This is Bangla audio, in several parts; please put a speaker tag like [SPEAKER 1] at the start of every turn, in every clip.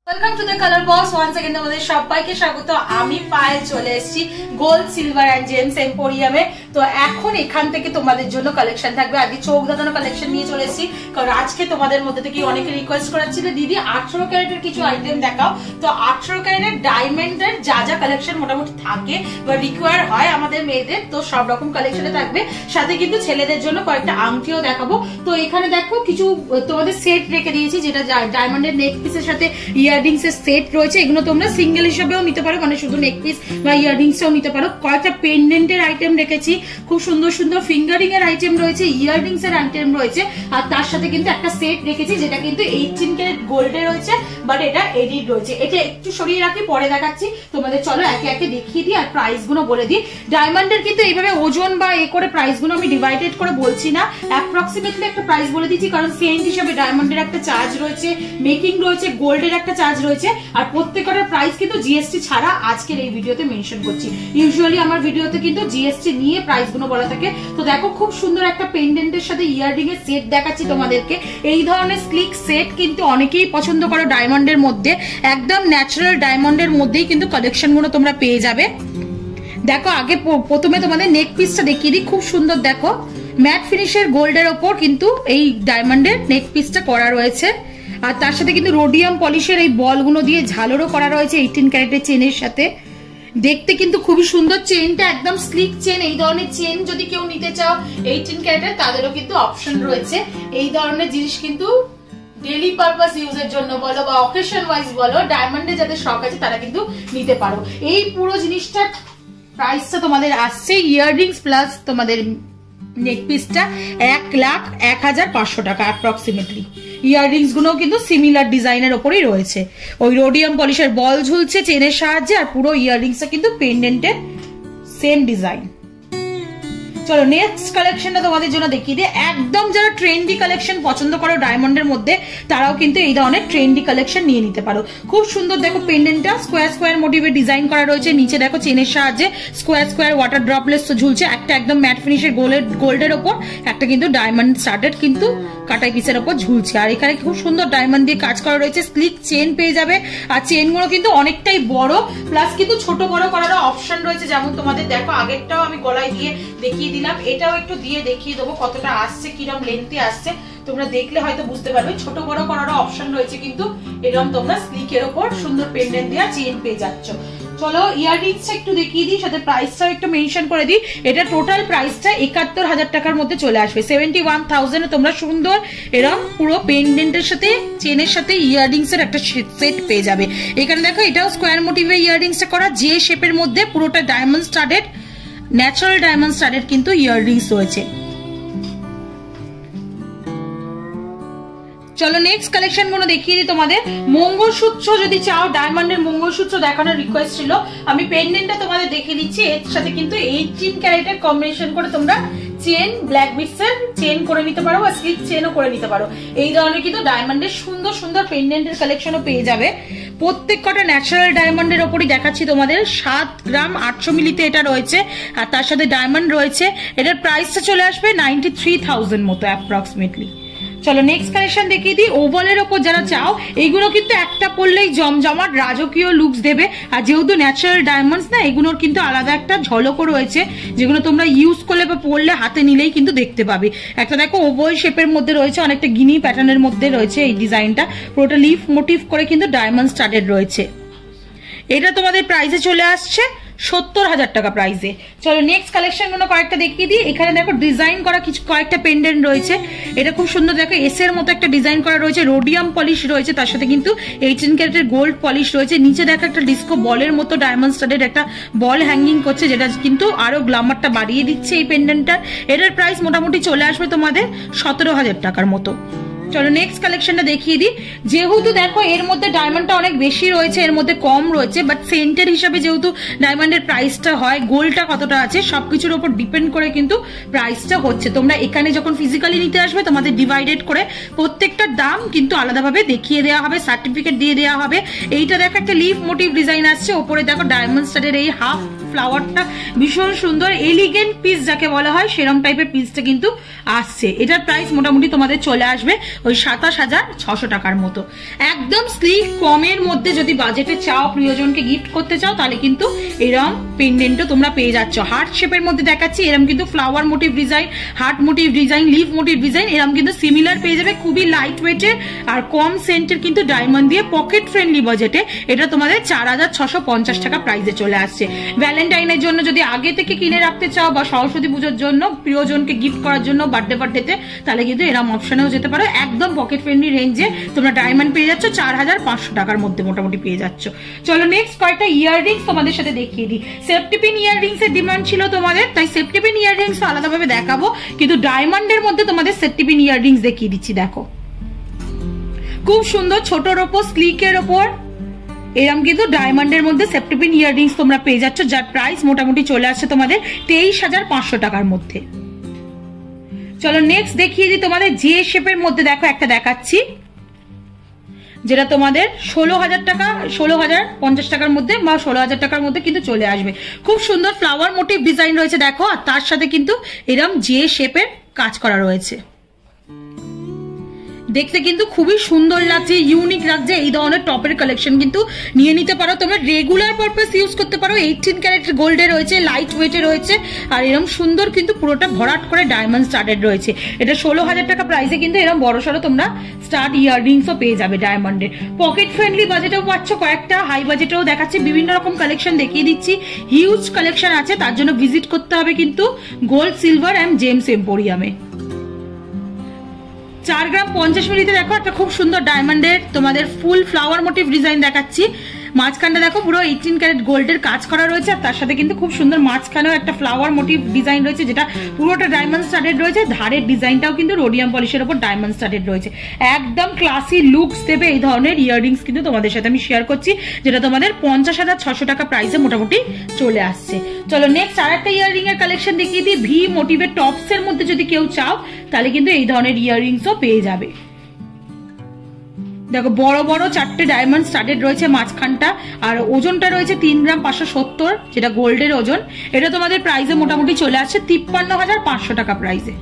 [SPEAKER 1] Welcome to the Color Box. Once again তোমাদের সবাইকে স্বাগত। আমি পায়েল চলে এসেছি গোল্ড সিলভার এন্ড জেমস এম্পোরিয়ামে। তো এখন এখান থেকে তোমাদের জন্য কালেকশন থাকবে। আগে চোখ ধাঁধানো কালেকশন নিয়ে চলে এসেছি, কারণ আজকে তোমাদের মধ্যে থেকে অনেকে রিকোয়েস্ট করেছিল দিদি 18 ক্যারেটের কিছু আইটেম দেখাও। তো 18 ক্যারেটের ডায়মন্ডের যা যা কালেকশন মোটামুটি থাকে বা রিকোয়ার হয় আমাদের মেয়েদের, তো সব রকম কালেকশনে থাকবে। সাথে কিন্তু ছেলেদের জন্য কয়েকটা আংটিও দেখাবো। তো এখানে দেখো কিছু তোমাদের সেট রেখে দিয়েছি, যেটা ডায়মন্ডের নেক পিসের সাথে ইয়াররিংস এর সেট রয়েছে। এগুলো তোমরা সিঙ্গেল হিসেবেও নিতে পারো, মানে শুধু নেক পিস বা ইয়াররিংসও নিতে পারো। কয়েকটা পেন্ডেন্টের আইটেম রেখেছি, খুব সুন্দর সুন্দর ফিঙ্গারিং এর আইটেম রয়েছে, ইয়াররিংস এর আইটেম রয়েছে, আর তার সাথে কিন্তু একটা সেট রেখেছি যেটা কিন্তু 18 ক্যারেট গোল্ডে রয়েছে, বাট এটা এডিট রয়েছে। এটা একটু সরিয়ে রাখি, পরে দেখাচ্ছি তোমাদের। চলো একে একে দেখিয়ে দিই আর প্রাইস গুলো বলে দিই। ডায়মন্ডের কিন্তু এইভাবে ওজন বা এ করে প্রাইস গুলো আমি ডিভাইডেড করে বলছি না, অ্যাপ্রক্সিমেটলি একটা প্রাইস বলে দিচ্ছি, কারণ সেন্ট হিসেবে ডায়মন্ডের একটা চার্জ রয়েছে, মেকিং রয়েছে, গোল্ডের একটা চার্জ রয়েছে, আর প্রত্যেকটার প্রাইস কিন্তু জিএসটি ছাড়া আজকের এই ভিডিওতে মেনশন করছি। ইউজুয়ালি আমার ভিডিওতে কিন্তু জিএসটি নিয়ে প্রাইস গুলো বলা থাকে। তো দেখো খুব সুন্দর একটা পেন্ডেন্টের সাথে ইয়াররিং এর সেট দেখাচ্ছি তোমাদেরকে। এই ধরনের স্লিক সেট কিন্তু অনেকেই পছন্দ করো ডায়মন্ডের মধ্যে, একদম ন্যাচারাল ডায়মন্ডের মধ্যেই কিন্তু কালেকশন গুলো তোমরা পেয়ে যাবে। দেখো আগে প্রথমে তোমাদের নেক পিসটা দেখিয়ে দিই, খুব সুন্দর দেখো ম্যাট ফিনিশের গোল্ডের ওপর কিন্তু এই ডায়মন্ডের নেক পিসটা করা রয়েছে, আর তার সাথে কিন্তু রোডিয়াম পলিশের এই বলগুলো দিয়ে ঝালরও করা রয়েছে 18 ক্যারেটের চেনের সাথে। দেখতে কিন্তু খুবই সুন্দর, চেনটা একদম স্লিক চেন। এই ধরনের চেন যদি কেউ নিতে চাও 18 ক্যারেটের, তাদেরও কিন্তু অপশন রয়েছে। এই ধরনের জিনিস কিন্তু ডেইলি পারপাস ইউজের জন্য বলো বা অকেশন ওয়াইজ বলো, ডায়মন্ডে যাদের শখ আছে তারা কিন্তু নিতে পারো। এই পুরো জিনিসটার প্রাইসটা তোমাদের আসছে ইয়াররিংস প্লাস তোমাদের নেক পিসটা 1,01,500 টাকা অ্যাপ্রক্সিমেটলি। ইয়াররিংস গুলো কিন্তু সিমিলার ডিজাইনের উপরেই রয়েছে, ওই রোডিয়াম পলিশের বল ঝুলছে চেনের সাহায্যে, আর পুরো ইয়াররিংসটা কিন্তু পেন্ডেন্টের সেম ডিজাইন। চলো নেক্সট কালেকশনটা তোমাদের জন্য দেখিয়ে দিই। একদম যারা ট্রেন্ডি কালেকশন পছন্দ করো ডায়মন্ডের মধ্যে, তারাও কিন্তু এই ধরনের ট্রেন্ডি কালেকশন নিয়ে নিতে পারো। খুব সুন্দর দেখো পেন্ডেন্টটা স্কোয়ার স্কোয়ার মোটিভে ডিজাইন করা রয়েছে, নিচে দেখো চেনের সাহায্যে স্কোয়ার স্কোয়ার ওয়াটার ড্রপলেটস ঝুলছে, একটা একদম ম্যাট ফিনিশের গোল্ডের ওপর, একটা কিন্তু ডায়মন্ড স্টার্টেড কিন্তু কাটাই পিসের ওপর ঝুলছে। আর এখানে খুব সুন্দর ডায়মন্ড দিয়ে কাজ করা রয়েছে, স্লিক চেন পেয়ে যাবে, আর চেনগুলো কিন্তু অনেকটাই বড়, প্লাস কিন্তু ছোট বড় করারও অপশন রয়েছে। যেমন তোমাদের দেখো আগেরটাও আমি গলায় দিয়ে দেখিয়ে দিলাম, এটাও একটু দিয়ে দেখিয়ে দেবো কতটা আসছে, কিরকম লেন্থে আসছে, তোমরা দেখলে হয়তো বুঝতে পারবে। ছোট বড় করারও অপশন রয়েছে, কিন্তু এরকম তোমরা স্লিকের ওপর সুন্দর পেন্ডেন্ট দেওয়া চেন পেয়ে যাচ্ছ। চলো ইয়াররিংসটা একটু দেখিয়ে দিই, সাথে প্রাইসটাও একটু মেনশন করে দিই। এটা টোটাল প্রাইসটা 71,000 টাকার মধ্যে চলে আসবে। 71,000 এ তোমরা সুন্দর এরকম পুরো পেন্ডেন্টের সাথে চেনের সাথে ইয়াররিংস এর একটা সেট পেয়ে যাবে। এখানে দেখো এটাও স্কোয়ার মোটিভে ইয়াররিংসটা করা, যে শেপের মধ্যে পুরোটা diamond studded, natural diamond studded কিন্তু ইয়াররিংস রয়েছে। চলো নেক্সট কালেকশন গুলো দেখিয়ে দিই তোমাদের। মঙ্গলসূত্র যদি চাও, ডায়মন্ডের মঙ্গলসূত্র দেখানোর রিকোয়েস্ট ছিল, আমি পেন্ডেন্টটা তোমাদের দেখিয়ে দিচ্ছি। এর সাথে কিন্তু 18 ক্যারেটের কম্বিনেশন করে তোমরা চেন, ব্ল্যাক বিটসের চেন করে নিতে পারো বা স্লিক চেনও করে নিতে পারো। এই ধরনের কিন্তু ডায়মন্ডের সুন্দর সুন্দর পেন্ডেন্টের কালেকশনও পেয়ে যাবে। প্রত্যেক কটা ন্যাচারাল ডায়মন্ডের ওপরই দেখাচ্ছি তোমাদের। 7 গ্রাম 800 মিলিতে এটা রয়েছে, আর তার সাথে ডায়মন্ড রয়েছে। এটার প্রাইসটা চলে আসবে 93,000 মতো অ্যাপ্রক্সিমেটলি। চলো নেক্সট কালেকশন দেখিয়ে দিই। ওভালের ওপর যারা চাও, এইগুলো কিন্তু একটা পরলেই জমজমাট রাজকীয় লুকস দেবে, আর যেহেতু ন্যাচারাল ডায়মন্ডস না, এগুলোর কিন্তু আলাদা একটা ঝলকও রয়েছে, যেগুলো তোমরা ইউজ করলে বা পরলে হাতে নিলেই কিন্তু দেখতে পাবে। একটা দেখো ওভাল শেপের মধ্যে রয়েছে, অনেকটা গিনি প্যাটার্নের মধ্যে রয়েছে এই ডিজাইনটা, পুরোটা লিফ মোটিভ করে কিন্তু ডায়মন্ড স্টাডেড রয়েছে। এটা তোমাদের প্রাইসে চলে আসছে 70,000 টাকা প্রাইসে। চলো নেক্সট কালেকশন গুলো কয়েকটা দেখিয়ে দিই। এখানে দেখো ডিজাইন করা কিছু কয়েকটা পেন্ডেন্ট রয়েছে, এটা খুব সুন্দর দেখো এস এর মতো একটা ডিজাইন করা রয়েছে, রোডিয়াম পলিশ রয়েছে, তার সাথে কিন্তু 18 ক্যারেটের গোল্ড পলিশ রয়েছে। নিচে দেখো একটা ডিস্কো বলের মতো ডায়মন্ড স্টাডেড একটা বল হ্যাঙ্গিং করছে, যেটা কিন্তু আরো গ্ল্যামারটা বাড়িয়ে দিচ্ছে এই পেন্ডেন্টটার। এটার প্রাইস মোটামুটি চলে আসবে তোমাদের 17,000 টাকার মতো। চলো নেক্সট কালেকশনটা দেখিয়ে দিই। যেহেতু দেখো এর মধ্যে ডায়মন্ডটা অনেক বেশি রয়েছে, এর মধ্যে কম রয়েছে, বাট সেন্টের হিসাবে যেহেতু ডায়মন্ডের প্রাইসটা হয়, গোল্ডটা কতটা আছে সবকিছুর উপর ডিপেন্ড করে কিন্তু প্রাইসটা হচ্ছে। তোমরা এখানে যখন ফিজিক্যালি নিতে আসবে, তোমাদের ডিভাইডেড করে প্রত্যেকটার দাম কিন্তু আলাদাভাবে দেখিয়ে দেওয়া হবে, সার্টিফিকেট দিয়ে দেওয়া হবে। এইটা দেখো একটা লিফ মোটিভ ডিজাইন আসছে, ওপরে দেখো ডায়মন্ড স্টাডের এই হাফ ফ্লাওয়ারটা ভীষণ সুন্দর এলিগেন্ট পিস যাকে বলা হয় সেরকম টাইপের পিসটা কিন্তু আসছে। এটার প্রাইস মোটামুটি তোমাদের চলে আসবে ওই 27,600 টাকার মতো। একদম স্লিক কমের মধ্যে যদি বাজেটে চাও, প্রিয়জনকে গিফট করতে চাও, তাহলে কিন্তু এরম পেন্ডেন্টও তোমরা পেয়ে যাচ্ছ। হার্ট শেপের মধ্যে দেখাচ্ছি, এরম কিন্তু flower motif design, heart motif design, leaf motif design, এরম কিন্তু সিমিলার পেয়ে যাবে। খুবই লাইট ওয়েটের আর কম সেন্টের কিন্তু ডায়মন্ড দিয়ে পকেট ফ্রেন্ডলি বাজেটে এটা তোমাদের 4,650 টাকা প্রাইসে চলে আসছে। ভ্যালেন্টাইনের জন্য যদি আগে থেকে কিনে রাখতে চাও বা সরস্বতী পুজোর জন্য প্রিয়জনকে গিফট করার জন্য বার্থডেতে, তাহলে কিন্তু এরম অপশনেও যেতে পারো। একদম পকেট ফ্রেন্ডলি রেঞ্জে তোমরা ডায়মন্ড পেয়ে যাচ্ছ 4,500 টাকার মধ্যে মোটামুটি পেয়ে যাচ্ছ। চলো নেক্সট কয়েকটা ইয়াররিংস তোমাদের সাথে দেখিয়ে দিই। সেফটি পিন ইয়াররিংস এর ডিমান্ড ছিল তোমাদের, তাই সেফটি পিন ইয়াররিংস আলাদাভাবে দেখাবো, কিন্তু ডায়মন্ডের মধ্যে তোমাদের সেফটি পিন ইয়াররিংস দেখিয়ে দিচ্ছি। দেখো খুব সুন্দর ছোটর ওপর স্লিকের ওপর এরম কিন্তু ডায়মন্ডের মধ্যে সেফটি পিন ইয়াররিংস তোমরা পেয়ে যাচ্ছ, যার প্রাইস মোটামুটি চলে আসছে তোমাদের 23,500 টাকার মধ্যে। চলো নেক্সট দেখিয়ে দিই তোমাদের যে শেপের মধ্যে। দেখো একটা দেখাচ্ছি যেটা তোমাদের 16,000 টাকা, 16,050 টাকার মধ্যে বা 16,000 টাকার মধ্যে কিন্তু চলে আসবে। খুব সুন্দর ফ্লাওয়ার মোটিভ ডিজাইন রয়েছে দেখো, আর তার সাথে কিন্তু এরম যে শেপের কাজ করা রয়েছে। দেখতে কিন্তু খুবই সুন্দর লাগছে, ইউনিক লাগছে। এই ধরনের টপের কালেকশন কিন্তু নিয়ে নিতে পারো তোমরা, রেগুলার পারপাস ইউজ করতে পারো। 18 ক্যারেট গোল্ডে রয়েছে, লাইট ওয়েটে রয়েছে, আর এরকম সুন্দর কিন্তু পুরোটা ভরাট করে ডায়মন্ড স্টাডেড রয়েছে। এটা 16,000 টাকা প্রাইসে কিন্তু এরকম বড়সড় তোমরা স্টাড ইয়াররিংসও পেয়ে যাবে ডায়মন্ডের। পকেট ফ্রেন্ডলি বাজেটেও পাচ্ছ কয়েকটা, হাই বাজেটেও দেখাচ্ছে, বিভিন্ন রকম কালেকশন দেখিয়ে দিচ্ছি। হিউজ কালেকশন আছে, তার জন্য ভিজিট করতে হবে কিন্তু গোল্ড সিলভার অ্যান্ড জেমস এম্পোরিয়ামে। 4 গ্রাম 50 মিলিতে দেখো একটা খুব সুন্দর ডায়মন্ডের তোমাদের ফুল ফ্লাওয়ার মোটিভ ডিজাইন দেখাচ্ছি। মাঝখানটা দেখো পুরো 18 ক্যারেট গোল্ডের কাজ করা রয়েছে, আর তার সাথে কিন্তু খুব সুন্দর মাঝখানেও একটা ফ্লাওয়ার মোটিভ ডিজাইন রয়েছে, যেটা পুরোটা ডায়মন্ড স্টাডেড রয়েছে। ধারের ডিজাইনটাও কিন্তু রোডিয়াম পলিশের উপর ডায়মন্ড স্টাডেড রয়েছে। একদম ক্লাসি লুকস দেবে এই ধরনের ইয়াররিংস কিন্তু তোমাদের সাথে আমি শেয়ার করছি, যেটা তোমাদের 50,600 টাকা প্রাইসে মোটামুটি চলে আসছে। চলো নেক্সট আর একটা ইয়াররিং এর কালেকশন দেখিয়ে দিই। ভি মোটিভের টপস এর মধ্যে যদি কেউ চাও, তাহলে কিন্তু এই ধরনের ইয়াররিংসও পেয়ে যাবে। দেখো বড় বড় 4টে ডায়মন্ড স্টাডেড রয়েছে মাঝখানটা, আর ওজনটা রয়েছে 3 গ্রাম 570, যেটা গোল্ডের ওজন। এটা তোমাদের প্রাইসে মোটামুটি চলে আসছে 53,500 টাকা প্রাইসে।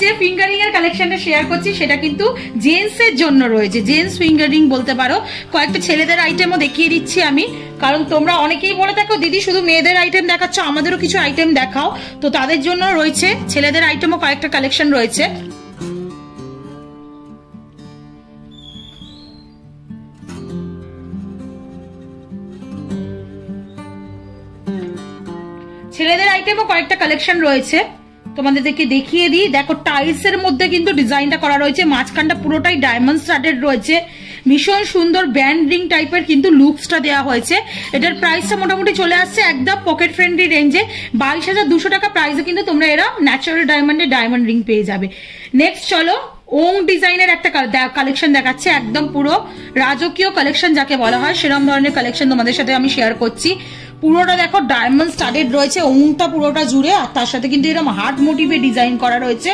[SPEAKER 1] যে ফিঙ্গারিং এর কালেকশনটা শেয়ার করছি সেটা কিন্তু জেন্টস এর জন্য রয়েছে, জেন্টস ফিঙ্গারিং বলতে পারো। কয়েকটা ছেলেদের আইটেমও দেখিয়ে দিচ্ছি আমি, কারণ তোমরা অনেকেই বলে থাকো দিদি শুধু মেয়েদের আইটেম দেখাচ্ছ, আমাদেরও কিছু আইটেম দেখাও। তো তাদের জন্য রয়েছে ছেলেদের আইটেমও কয়েকটা কালেকশন রয়েছে। ছেলেদের আইটেমও কয়েকটা কালেকশন রয়েছে, তোমাদেরকে দেখিয়ে দিই। দেখো টাইলস এর মধ্যে কিন্তু ডিজাইনটা করা রয়েছে, মাঝখানটা পুরোটাই ডায়মন্ড স্টাডেড রয়েছে। ভীষণ সুন্দর ব্যান্ড রিং টাইপের কিন্তু লুকসটা দেওয়া হয়েছে। এটার প্রাইসটা মোটামুটি চলে আসছে একদম পকেট ফ্রেন্ডলি রেঞ্জে 22,200 টাকা প্রাইসে কিন্তু তোমরা এরা ন্যাচারাল ডায়মন্ডের ডায়মন্ড রিং পেয়ে যাবে। নেক্সট চলো ওং ডিজাইনের একটা কালেকশন দেখাচ্ছে, একদম পুরো রাজকীয় কালেকশন যাকে বলা হয়, সেরকম ধরনের কালেকশন তোমাদের সাথে আমি শেয়ার করছি। পুরোটা দেখো ডায়মন্ড স্টাডেড রয়েছে, ওংটা পুরোটা জুড়ে, আর তার সাথে কিন্তু এরকম হার্ট মোটিভে ডিজাইন করা রয়েছে।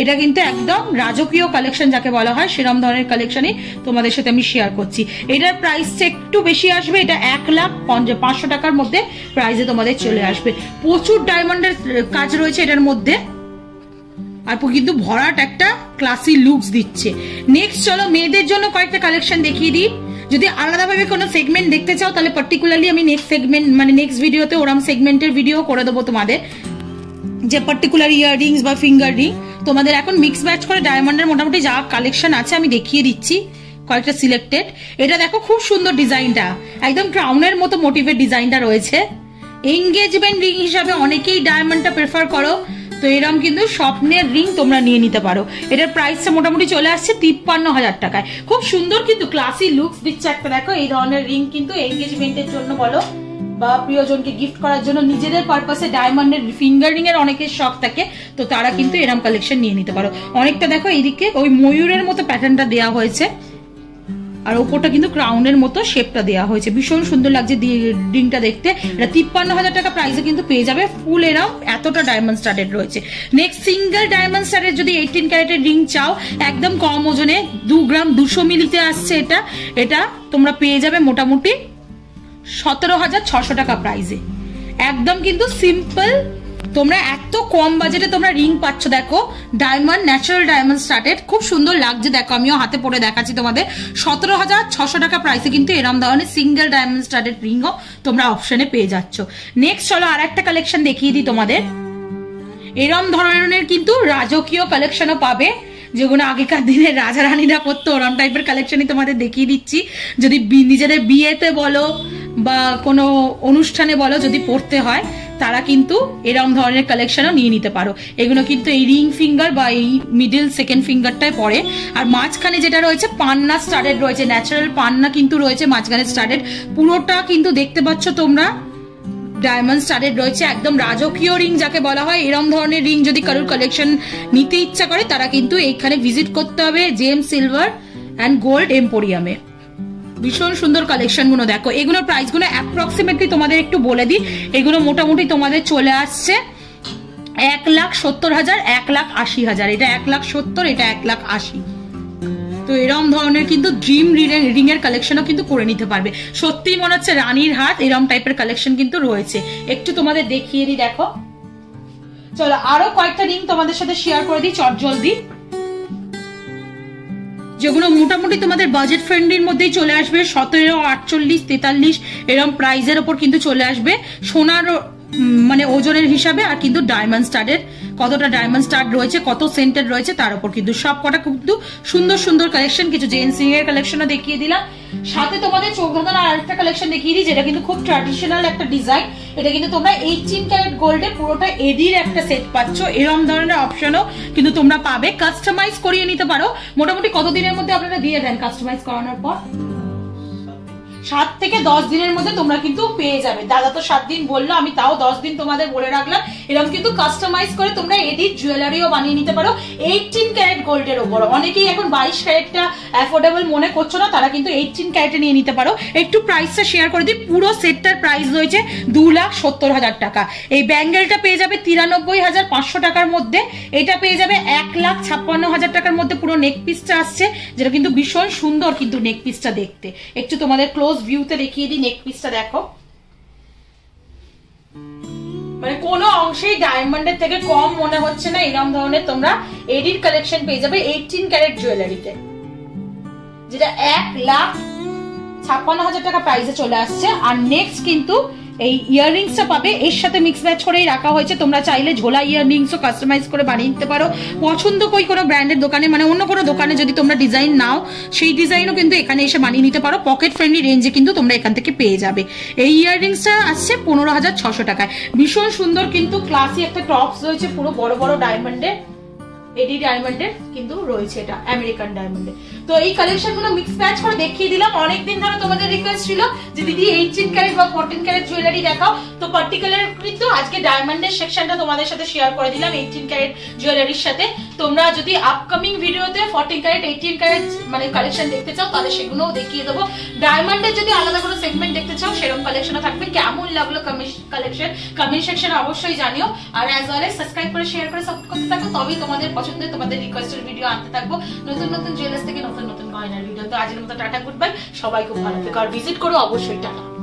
[SPEAKER 1] এটা কিন্তু একদম রাজকীয় কালেকশন যাকে বলা হয়, সেরকম ধরনের কালেকশনই তোমাদের সাথে আমি শেয়ার করছি। এটার প্রাইসটা একটু বেশি আসবে, এটা 1,05,000 টাকার মধ্যে প্রাইসে তোমাদের চলে আসবে। প্রচুর ডায়মন্ডের কাজ রয়েছে এটার মধ্যে, আর কিন্তু ভরাট একটা ক্লাসি লুকস দিচ্ছে। নেক্সট চলো মেয়েদের জন্য কয়েকটা কালেকশন দেখিয়ে দিই। যদি আলাদাভাবে কোনো সেগমেন্ট দেখতে চাও, তাহলে পার্টিকুলারলি আমি নেক্সট সেগমেন্ট মানে নেক্সট ভিডিওতে ওরম সেগমেন্টের ভিডিও করে দেবো তোমাদের, যে পার্টিকুলার ইয়াররিংস বা ফিঙ্গার রিং। তোমাদের এখন মিক্স ব্যাচ করে ডায়মন্ডের মোটামুটি যা কালেকশন আছে আমি দেখিয়ে দিচ্ছি কয়েকটা সিলেক্টেড। এটা দেখো খুব সুন্দর ডিজাইনটা, একদম ক্রাউনের মতো মোটিভের ডিজাইনটা রয়েছে। এঙ্গেজমেন্ট রিং হিসাবে অনেকেই ডায়মন্ডটা প্রেফার করো, তো এরকম কিন্তু স্বপ্নের রিং তোমরা নিয়ে নিতে পারো। এটার প্রাইসটা মোটামুটি চলে আসছে 53,000 টাকায়। খুব সুন্দর কিন্তু ক্লাসি লুকস দিচ্ছে একটা। দেখো এই ধরনের রিং কিন্তু এঙ্গেজমেন্টের জন্য বলো বা প্রিয়জনকে গিফট করার জন্য, নিজেদের পারপাসে ডায়মন্ডের ফিঙ্গারিং এর অনেকের শখ থাকে, তো তারা কিন্তু এরকম কালেকশন নিয়ে নিতে পারো। অনেকটা দেখো এইদিকে ওই ময়ূরের মতো প্যাটার্নটা দেওয়া হয়েছে, আর ওপরটা কিন্তু ক্রাউনের মতো শেপটা দেওয়া হয়েছে। ভীষণ সুন্দর লাগছে রিংটা দেখতে। এটা 53,000 টাকা প্রাইসে কিন্তু পেয়ে যাবে ফুল এরাম এতটা ডায়মন্ড স্টাডেড রয়েছে। নেক্সট সিঙ্গেল ডায়মন্ড স্টাডেড যদি 18 ক্যারেটের রিং চাও, একদম কম ওজনে 2 গ্রাম 200 মিলিতে আসছে এটা তোমরা পেয়ে যাবে মোটামুটি 17,600 টাকা প্রাইসে। একদম কিন্তু সিম্পল তোমরা এত কম বাজেটে তোমরা রিং পাচ্ছ, দেখো ডায়মন্ড, ন্যাচারাল ডায়মন্ড স্টার্টেড, খুব সুন্দর লাগছে। দেখো আমিও হাতে পরে দেখাচ্ছি তোমাদের, 17,600 টাকা প্রাইসে কিন্তু এরম ধরনের সিঙ্গেল ডায়মন্ড স্টার্টেড রিংও তোমরা অপশনে পেয়ে যাচ্ছ। নেক্সট চলো আর একটা কালেকশন দেখিয়ে দিই তোমাদের। এরম ধরনের কিন্তু রাজকীয় কালেকশনও পাবে, যেগুলো আগেকার দিনের রাজা রানীরা পরতো, ওরম টাইপের কালেকশনই তোমাদের দেখিয়ে দিচ্ছি। যদি নিজেদের বিয়েতে বলো বা কোনো অনুষ্ঠানে বলো যদি পড়তে হয়, তারা কিন্তু এরকম ধরনের কালেকশনও নিয়ে নিতে পারো। এগুলো কিন্তু এই রিং ফিঙ্গার বা এই মিডল সেকেন্ড ফিঙ্গারটায় পড়ে। আর মাঝখানে যেটা রয়েছে পান্না স্টাডেড রয়েছে, ন্যাচারাল পান্না কিন্তু রয়েছে মাঝখানে স্টাডেড, পুরোটা কিন্তু দেখতে পাচ্ছ তোমরা ডায়মন্ড স্টাডেড রয়েছে, একদম রাজকীয় রিং যাকে বলা হয়। এরকম ধরনের রিং যদি কারোর কালেকশন নিতে ইচ্ছা করে তারা কিন্তু এইখানে ভিজিট করতে হবে, জেমস সিলভার অ্যান্ড গোল্ড এম্পোরিয়ামে। ভীষণ সুন্দর কালেকশন গুলো দেখো। এগুলোর প্রাইস গুলো অ্যাপ্রক্সিমেটলি তোমাদের একটু বলে দিই। এগুলো মোটামুটি তোমাদের চলে আসছে 1,70,000, 1,80,000, এটা 1,70,000, এটা 1,80,000। তো এরম ধরনের কিন্তু ড্রিম রিং এর কালেকশনও কিন্তু করে নিতে পারবে। সত্যিই মনে হচ্ছে রানীর হাত, এরম টাইপের কালেকশন কিন্তু রয়েছে। একটু তোমাদের দেখিয়ে দিই, দেখো চলো আরো কয়েকটা রিং তোমাদের সাথে শেয়ার করে দিই চটজলদি, যেগুলো মোটামুটি তোমাদের বাজেট ফ্রেন্ডলির মধ্যেই চলে আসবে। 17, 48, 43 এরকম প্রাইজের ওপর কিন্তু চলে আসবে, সোনার মানে ওজনের হিসাবে। আর কিন্তু ডায়মন্ড স্টাডের, কতটা ডায়মন্ড স্টাড রয়েছে, কত সেন্টেড রয়েছে তার উপর কিন্তু সব কটা কিন্তু সুন্দর সুন্দর কালেকশন। কিছু জেন্টস রিং এর কালেকশনও দেখিয়ে দিলাম, সাথে তোমাদের চোখ ধাঁধার আর একটা কালেকশন দেখিয়ে দিই, যেটা কিন্তু খুব ট্র্যাডিশনাল একটা ডিজাইন। এটা কিন্তু তোমরা 18 ক্যারেট গোল্ডে পুরোটা এডির একটা সেট পাচ্ছ। এরকম ধরনের অপশনও কিন্তু তোমরা পাবে, কাস্টমাইজ করিয়ে নিতে পারো। মোটামুটি কত দিনের মধ্যে আপনারা দিয়ে দেন কাস্টমাইজ করানোর পর? 7 থেকে 10 দিনের মধ্যে তোমরা কিন্তু পেয়ে যাবে। দাদা তো 7 দিন বললো, আমি তাও 10 দিন তোমাদের বলে রাখলাম। এরকম কিন্তু কাস্টমাইজ করে তোমরা এডিট জুয়েলারিও বানিয়ে নিতে পারো 18 ক্যারেট গোল্ডের ওপর। অনেকেই এখন 22 ক্যারেটটা অ্যাফোর্ডেবল মনে করছো না, তারা কিন্তু 18 ক্যারেটে নিয়ে নিতে পারো। একটু প্রাইসটা শেয়ার করে দিই, পুরো সেটটার প্রাইস রয়েছে 2,70,000 টাকা। এই ব্যাঙ্গেলটা পেয়ে যাবে 93,500 টাকার মধ্যে, এটা পেয়ে যাবে 1,56,000 টাকার মধ্যে। পুরো নেক পিসটা আসছে, যেটা কিন্তু ভীষণ সুন্দর কিন্তু নেক পিসটা দেখতে। একটু তোমাদের ক্লোজ ভিউতে দেখিয়ে দিই নেক পিসটা, দেখো মানে কোনো অংশেই ডায়মন্ডের থেকে কম মনে হচ্ছে না। এরকম ধরনের তোমরা এডির কালেকশন পেয়ে যাবে 18 ক্যারেট জুয়েলারিতে, যেটা 1,56,000 টাকা প্রাইসে চলে আসছে। আর নেক্সট কিন্তু এই ইয়াররিংসটা পাবে, এর সাথে মিক্স ম্যাচ করেই রাখা হয়েছে। তোমরা চাইলে ঝোলা ইয়াররিংসও কাস্টমাইজ করে বানিয়ে নিতে পারো পছন্দ করে কোনো ব্র্যান্ডের দোকানে, মানে অন্য কোনো দোকানে যদি তোমরা ডিজাইন নাও, সেই ডিজাইনও কিন্তু এখানে এসে বানিয়ে নিতে পারো। পকেট ফ্রেন্ডলি রেঞ্জে কিন্তু তোমরা এখান থেকে পেয়ে যাবে। এই ইয়াররিংসটা আসছে 15,600 টাকায়। ভীষণ সুন্দর কিন্তু ক্লাসি একটা টপস রয়েছে, পুরো বড় বড় ডায়মন্ডের, এডি ডায়মন্ডের কিন্তু রয়েছে, এটা আমেরিকান ডায়মন্ডের। তো এই কালেকশন গুলো মিক্স ম্যাচ করে দেখিয়ে দিলাম। অনেকদিন ধরে তোমাদের রিকোয়েস্ট ছিল যে দিদি 18 ক্যারেট বা 14 ক্যারেট জুয়েলারি দেখাও, তো পার্টিকুলার কিন্তু আজকে ডায়মন্ডের সেকশনটা তোমাদের সাথে শেয়ার করে দিলাম 18 ক্যারেট জুয়েলারির সাথে। তোমরা যদি আপকামিং ভিডিওতে 14 ক্যারেট 18 ক্যারেট মানে কালেকশন দেখতে চাও, তাহলে সেগুলোও দেখিয়ে দেবো। ডায়মন্ডের যদি আলাদা কোনো সেগমেন্ট দেখতে চাও, সেরকম কালেকশনও থাকবে। কেমন লাগলো কালেকশন কমেন্ট সেকশনে অবশ্যই জানিও। আর অ্যাজ ওয়েল এজ সাবস্ক্রাইব করে শেয়ার করে সাপোর্ট করতে থাকো, তবেই তোমাদের পছন্দের, তোমাদের রিকোয়েস্টের ভিডিও আনতে থাকবো, নতুন নতুন জুয়েলার্স থেকে নতুন নতুন গয়নার ভিডিও। তো আজকের মতো টাটা, গুড বাই, সবাই খুব ভালো থেকো আর ভিজিট করো অবশ্যই। টাটা।